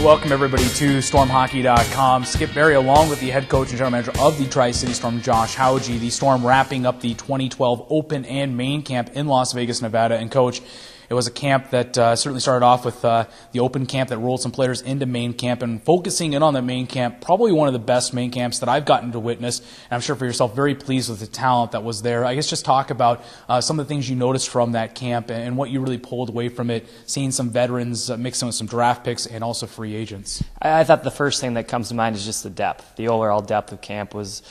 welcome everybody to StormHockey.com. Skip Berry along with the head coach and general manager of the Tri-City Storm, Josh Hauge. The Storm wrapping up the 2012 Open and Main Camp in Las Vegas, Nevada. And Coach, it was a camp that certainly started off with the Open Camp that rolled some players into Main Camp, and focusing in on the Main Camp, probably one of the best Main Camps that I've gotten to witness. And I'm sure for yourself, very pleased with the talent that was there. I guess just talk about some of the things you noticed from that camp and what you really pulled away from it, seeing some veterans mixing with some draft picks and also free agents. I thought the first thing that comes to mind is just the depth. The overall depth of camp was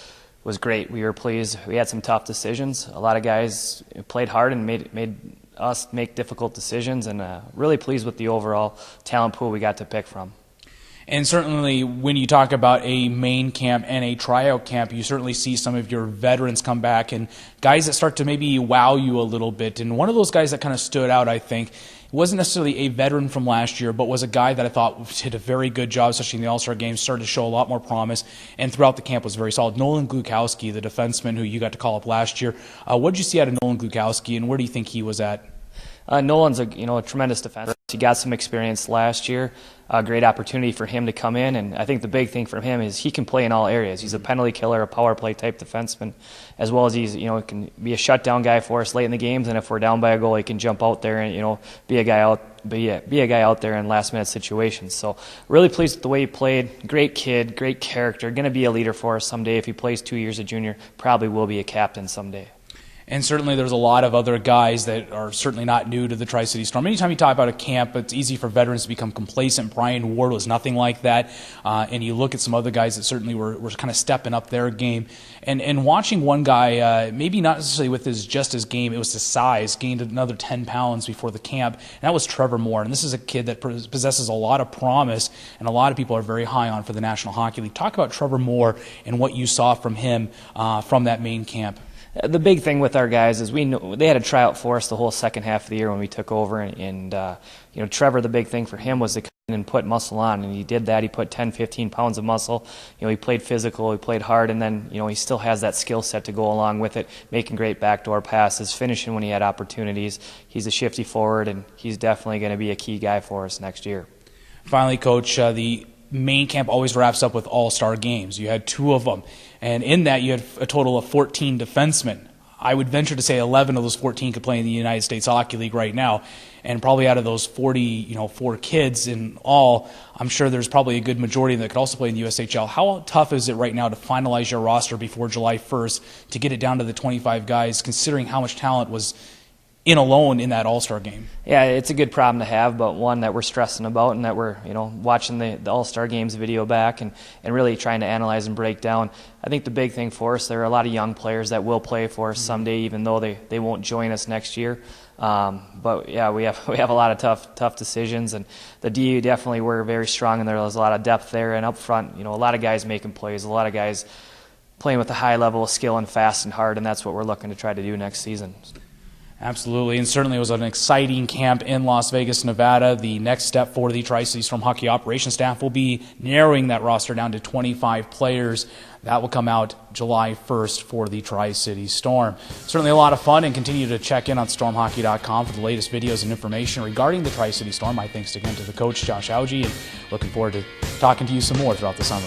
great. We were pleased. We had some tough decisions. A lot of guys played hard and made us make difficult decisions, and really pleased with the overall talent pool we got to pick from. And certainly when you talk about a main camp and a tryout camp, you certainly see some of your veterans come back and guys that start to maybe wow you a little bit. And one of those guys that kind of stood out, I think, wasn't necessarily a veteran from last year, but was a guy that I thought did a very good job, especially in the AllStar Game, started to show a lot more promise, and throughout the camp was very solid. Nolan Bukowski, the defenseman who you got to call up last year. What did you see out of Nolan Bukowski, and where do you think he was at? Nolan's a tremendous defender. He got some experience last year. A great opportunity for him to come in, and I think the big thing for him is he can play in all areas. He's a penalty killer, a power play type defenseman, as well as he can be a shutdown guy for us late in the games. And if we're down by a goal, he can jump out there and be a guy out there in last minute situations. So really pleased with the way he played. Great kid, great character. Going to be a leader for us someday. If he plays 2 years at junior, probably will be a captain someday. And certainly there's a lot of other guys that are certainly not new to the Tri-City Storm. Anytime you talk about a camp, it's easy for veterans to become complacent. Brian Ward was nothing like that. And you look at some other guys that certainly were kind of stepping up their game. And watching one guy, maybe not necessarily with just his game, it was his size, gained another 10 pounds before the camp. And that was Trevor Moore. And this is a kid that possesses a lot of promise, and a lot of people are very high on for the National Hockey League. Talk about Trevor Moore and what you saw from him from that main camp. The big thing with our guys is we know they had a tryout for us the whole second half of the year when we took over, and Trevor, the big thing for him was to come in and put muscle on, and he did that. He put 10, 15 pounds of muscle. He played physical, he played hard, and then he still has that skill set to go along with it, making great backdoor passes, finishing when he had opportunities. He's a shifty forward, and he's definitely going to be a key guy for us next year. Finally, Coach, the main camp always wraps up with all-star games. You had 2 of them, and in that you had a total of 14 defensemen. I would venture to say 11 of those 14 could play in the United States Hockey League right now, and probably out of those 4 kids in all, I'm sure there's probably a good majority that could also play in the USHL. How tough is it right now to finalize your roster before July 1st to get it down to the 25 guys, considering how much talent was in alone in that All-Star Game? Yeah, it's a good problem to have, but one that we're stressing about, and that we're watching the All-Star Games video back and really trying to analyze and break down. I think the big thing for us, there are a lot of young players that will play for us someday, even though they won't join us next year. But yeah, we have a lot of tough decisions, and the D definitely were very strong, and there was a lot of depth there. And up front, a lot of guys making plays, a lot of guys playing with a high level of skill and fast and hard, and that's what we're looking to try to do next season. Absolutely, and certainly it was an exciting camp in Las Vegas, Nevada. The next step for the Tri-City Storm hockey operations staff will be narrowing that roster down to 25 players. That will come out July 1st for the Tri-City Storm. Certainly a lot of fun, and continue to check in on StormHockey.com for the latest videos and information regarding the Tri-City Storm. My thanks again to the coach, Josh Hauge, and looking forward to talking to you some more throughout the summer.